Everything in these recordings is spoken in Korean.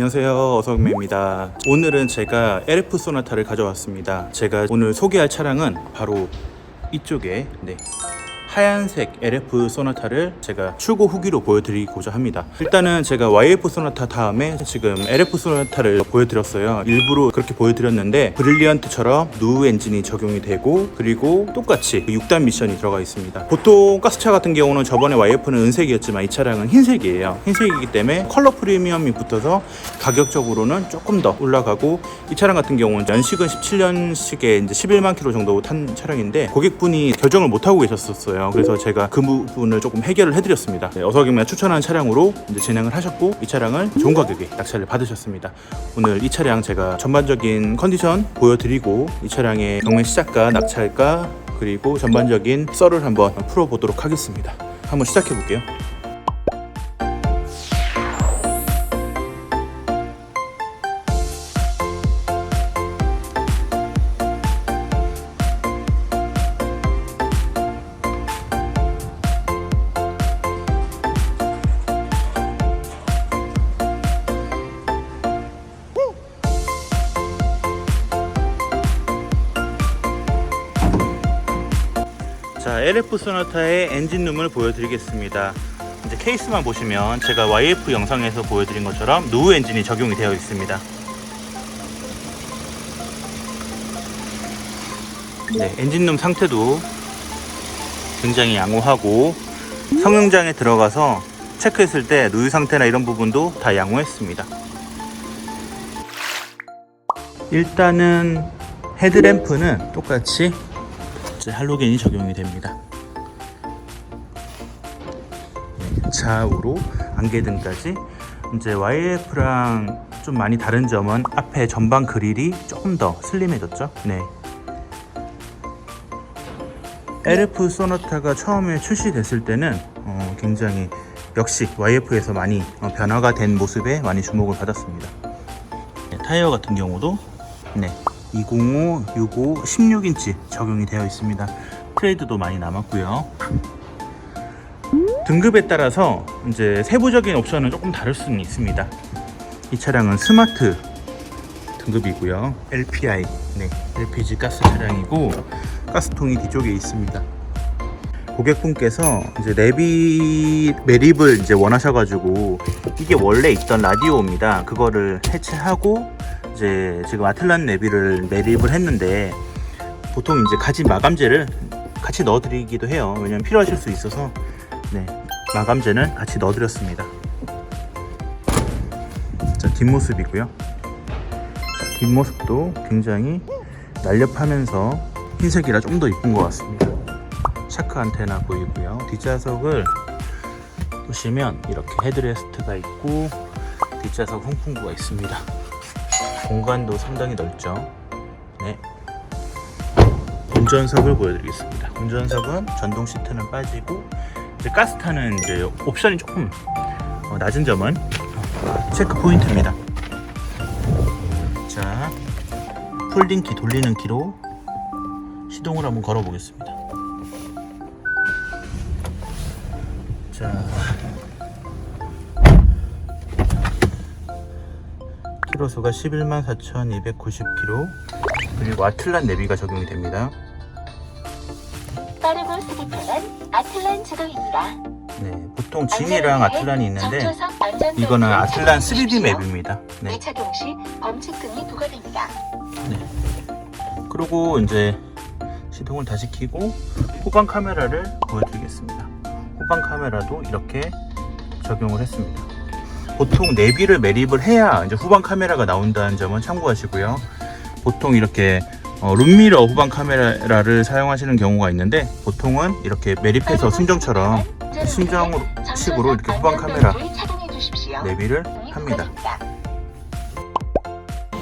안녕하세요, 어석매입니다. 오늘은 제가 LF 소나타를 가져왔습니다. 제가 오늘 소개할 차량은 바로 이쪽에 하얀색 LF 소나타를 제가 출고 후기로 보여드리고자 합니다. 일단은 제가 YF 소나타 다음에 지금 LF 소나타를 보여드렸어요. 일부러 그렇게 보여드렸는데 브릴리언트처럼 누 엔진이 적용이 되고, 그리고 똑같이 6단 미션이 들어가 있습니다. 보통 가스차 같은 경우는 저번에 YF는 은색이었지만 이 차량은 흰색이에요. 흰색이기 때문에 컬러 프리미엄이 붙어서 가격적으로는 조금 더 올라가고, 이 차량 같은 경우는 연식은 17년식에 이제 11만 킬로 정도 탄 차량인데 고객분이 결정을 못하고 계셨었어요. 그래서 제가 그 부분을 조금 해결을 해드렸습니다. 어석이면 추천하는 차량으로 이제 진행을 하셨고, 이 차량을 좋은 가격에 낙찰을 받으셨습니다. 오늘 이 차량 제가 전반적인 컨디션 보여드리고, 이 차량의 경매 시작가, 낙찰가, 그리고 전반적인 썰을 한번 풀어보도록 하겠습니다. 한번 시작해 볼게요. 자, LF 소나타의 엔진룸을 보여드리겠습니다. 이제 케이스만 보시면 제가 YF 영상에서 보여드린 것처럼 노후 엔진이 적용이 되어 있습니다. 엔진룸 상태도 굉장히 양호하고, 성능장에 들어가서 체크했을 때 누유 상태나 이런 부분도 다 양호했습니다. 일단은 헤드램프는 똑같이 할로겐이 적용이 됩니다. 좌우로 안개등까지. 이제 YF랑 좀 많이 다른 점은 앞에 전방 그릴이 조금 더 슬림해졌죠. LF 소나타가 처음에 출시됐을 때는 굉장히 역시 YF에서 많이 변화가 된 모습에 많이 주목을 받았습니다. 타이어 같은 경우도 205, 65, 16인치 적용이 되어 있습니다. 트레이드도 많이 남았고요. 등급에 따라서 이제 세부적인 옵션은 조금 다를 수는 있습니다. 이 차량은 스마트 등급이고요. LPI, LPG 가스 차량이고, 가스통이 뒤쪽에 있습니다. 고객분께서 이제 내비 매립을 이제 원하셔가지고, 이게 원래 있던 라디오입니다. 그거를 해체하고 이제 지금 아틀란 내비를 매립을 했는데, 보통 이제 가진 마감재를 같이 넣어드리기도 해요. 왜냐면 필요하실 수 있어서 마감재는 같이 넣어드렸습니다. 자, 뒷모습이고요. 뒷모습도 굉장히 날렵하면서 흰색이라 좀 더 이쁜 것 같습니다. 샤크 안테나 보이고요. 뒷좌석을 보시면 이렇게 헤드레스트가 있고, 뒷좌석 송풍구가 있습니다. 공간도 상당히 넓죠. 운전석을 보여드리겠습니다. 운전석은 전동 시트는 빠지고, 이제 가스탄은 이제 옵션이 조금 낮은 점은 체크 포인트입니다. 자, 폴딩키 돌리는 키로 시동을 한번 걸어 보겠습니다. 자, 키로수가 114,290km, 그리고 아틀란 내비가 적용이 됩니다. 빠르고 쓰기 편한 아틀란 자동입니다. 보통 진이랑 아틀란이 있는데, 이거는 아틀란 3D 맵입니다. 착용 시 범칙금이 부과됩니다. 그리고 이제 시동을 다시 켜고 후방 카메라를 보여드리겠습니다. 후방 카메라도 이렇게 적용을 했습니다. 보통 내비를 매립을 해야 이제 후방 카메라가 나온다는 점은 참고하시고요. 보통 이렇게 룸미러 후방 카메라를 사용하시는 경우가 있는데, 보통은 이렇게 매립해서 순정처럼 순정식으로 이렇게 후방 카메라 내비를 합니다.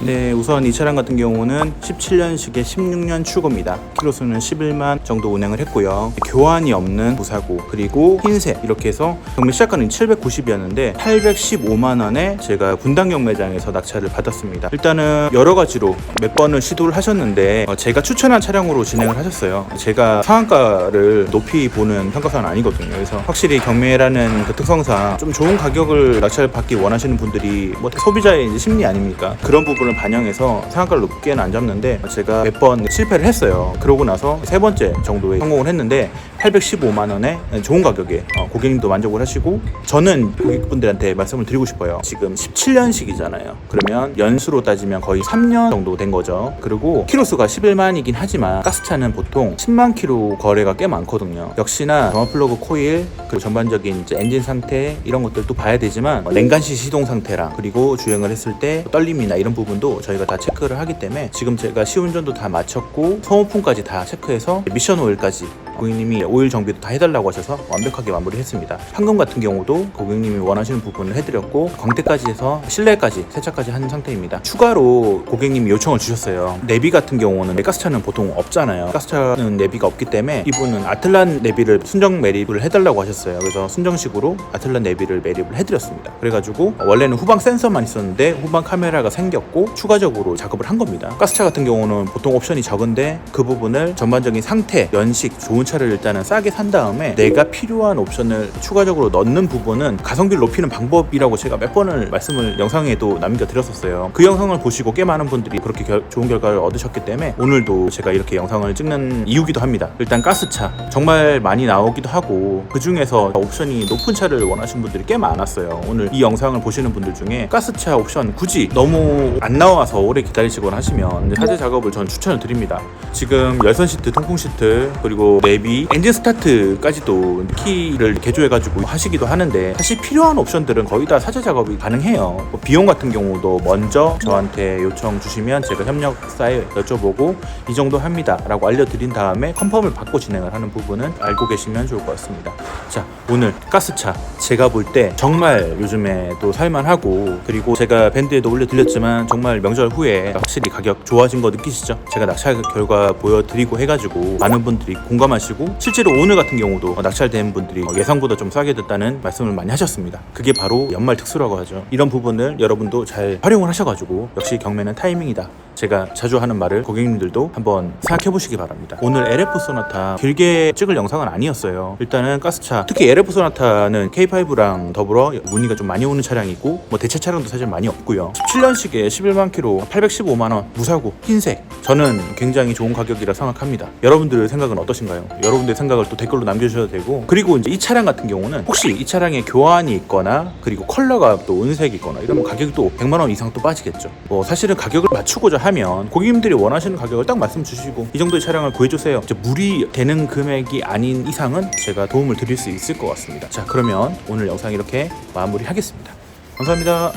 네, 우선 이 차량 같은 경우는 17년식의 16년 출고입니다. 키로수는 11만 정도 운행을 했고요. 교환이 없는 무사고, 그리고 흰색 이렇게 해서 경매 시작가는 790이었는데 815만 원에 제가 분당 경매장에서 낙찰을 받았습니다. 일단은 여러 가지로 몇 번을 시도를 하셨는데 제가 추천한 차량으로 진행을 하셨어요. 제가 상한가를 높이 보는 평가사는 아니거든요. 그래서 확실히 경매라는 그 특성상 좀 좋은 가격을 낙찰받기 원하시는 분들이 뭐 소비자의 이제 심리 아닙니까? 그런 부분을 반영해서 상한가를 높게는 안 잡는데 제가 몇 번 실패를 했어요. 그러고 나서 세 번째 정도에 성공을 했는데 815만 원에 좋은 가격에 고객님도 만족을 하시고, 저는 고객분들한테 말씀을 드리고 싶어요. 지금 17년식이잖아요. 그러면 연수로 따지면 거의 3년 정도 된 거죠. 그리고 키로수가 11만이긴 하지만 가스차는 보통 10만 키로 거래가 꽤 많거든요. 역시나 점화 플러그 코일, 그리고 전반적인 이제 엔진 상태 이런 것들도 봐야 되지만 냉간시 시동 상태랑 그리고 주행을 했을 때 떨림이나 이런 부분도 저희가 다 체크를 하기 때문에 지금 제가 시운전도 다 마쳤고 소모품까지 다 체크해서 미션 오일까지 고객님이 오일 정비도 다 해달라고 하셔서 완벽하게 마무리했습니다. 판금 같은 경우도 고객님이 원하시는 부분을 해드렸고 광택까지 해서 실내까지 세차까지 한 상태입니다. 추가로 고객님이 요청을 주셨어요. 내비 같은 경우는 가스차는 보통 없잖아요. 가스차는 내비가 없기 때문에 이분은 아틀란 내비를 순정 매립을 해달라고 하셨어요. 그래서 순정식으로 아틀란 내비를 매립을 해드렸습니다. 그래가지고 원래는 후방 센서만 있었는데 후방 카메라가 생겼고 추가적으로 작업을 한 겁니다. 가스차 같은 경우는 보통 옵션이 적은데 그 부분을 전반적인 상태, 연식, 좋은 차를 일단은 싸게 산 다음에 내가 필요한 옵션을 추가적으로 넣는 부분은 가성비를 높이는 방법이라고 제가 몇 번을 말씀을 영상에도 남겨드렸었어요. 그 영상을 보시고 꽤 많은 분들이 그렇게 좋은 결과를 얻으셨기 때문에 오늘도 제가 이렇게 영상을 찍는 이유기도 합니다. 일단 가스차 정말 많이 나오기도 하고 그 중에서 옵션이 높은 차를 원하시는 분들이 꽤 많았어요. 오늘 이 영상을 보시는 분들 중에 가스차 옵션 굳이 너무 안 나와서 오래 기다리시거나 하시면 사제 작업을 전 추천을 드립니다. 지금 열선 시트, 통풍 시트, 그리고 내비, 엔진 스타트까지도 키를 개조해가지고 하시기도 하는데 사실 필요한 옵션들은 거의 다 사제 작업이 가능해요. 비용 같은 경우도 먼저 저한테 요청 주시면 제가 협력사에 여쭤보고 이 정도 합니다 라고 알려드린 다음에 컨펌을 받고 진행을 하는 부분은 알고 계시면 좋을 것 같습니다. 자, 오늘 가스차 제가 볼 때 정말 요즘에 또 살만하고, 그리고 제가 밴드에도 올려드렸지만 정말 명절 후에 확실히 가격 좋아진 거 느끼시죠? 제가 낙찰 결과 보여드리고 해가지고 많은 분들이 공감하시고, 실제로 오늘 같은 경우도 낙찰된 분들이 예상보다 좀 싸게 됐다는 말씀을 많이 하셨습니다. 그게 바로 연말 특수라고 하죠. 이런 부분을 여러분도 잘 활용을 하셔가지고 역시 경매는 타이밍이다, 제가 자주 하는 말을 고객님들도 한번 생각해 보시기 바랍니다. 오늘 LF 소나타 길게 찍을 영상은 아니었어요. 일단은 가스차, 특히 LF 소나타는 K5랑 더불어 문의가 좀 많이 오는 차량이고 뭐 대체 차량도 사실 많이 없고요. 17년식에 11만 킬로 815만 원 무사고 흰색, 저는 굉장히 좋은 가격이라 생각합니다. 여러분들 생각은 어떠신가요? 여러분들 생각을 또 댓글로 남겨주셔도 되고, 그리고 이제 이 차량 같은 경우는 혹시 이 차량에 교환이 있거나 그리고 컬러가 또 은색이거나 이러면 가격이 또 100만 원 이상 또 빠지겠죠. 뭐 사실은 가격을 맞추고자 하면 고객님들이 원하시는 가격을 딱 말씀 주시고 이 정도의 차량을 구해주세요, 이제 무리 되는 금액이 아닌 이상은 제가 도움을 드릴 수 있을 것 같습니다. 자, 그러면 오늘 영상 이렇게 마무리하겠습니다. 감사합니다.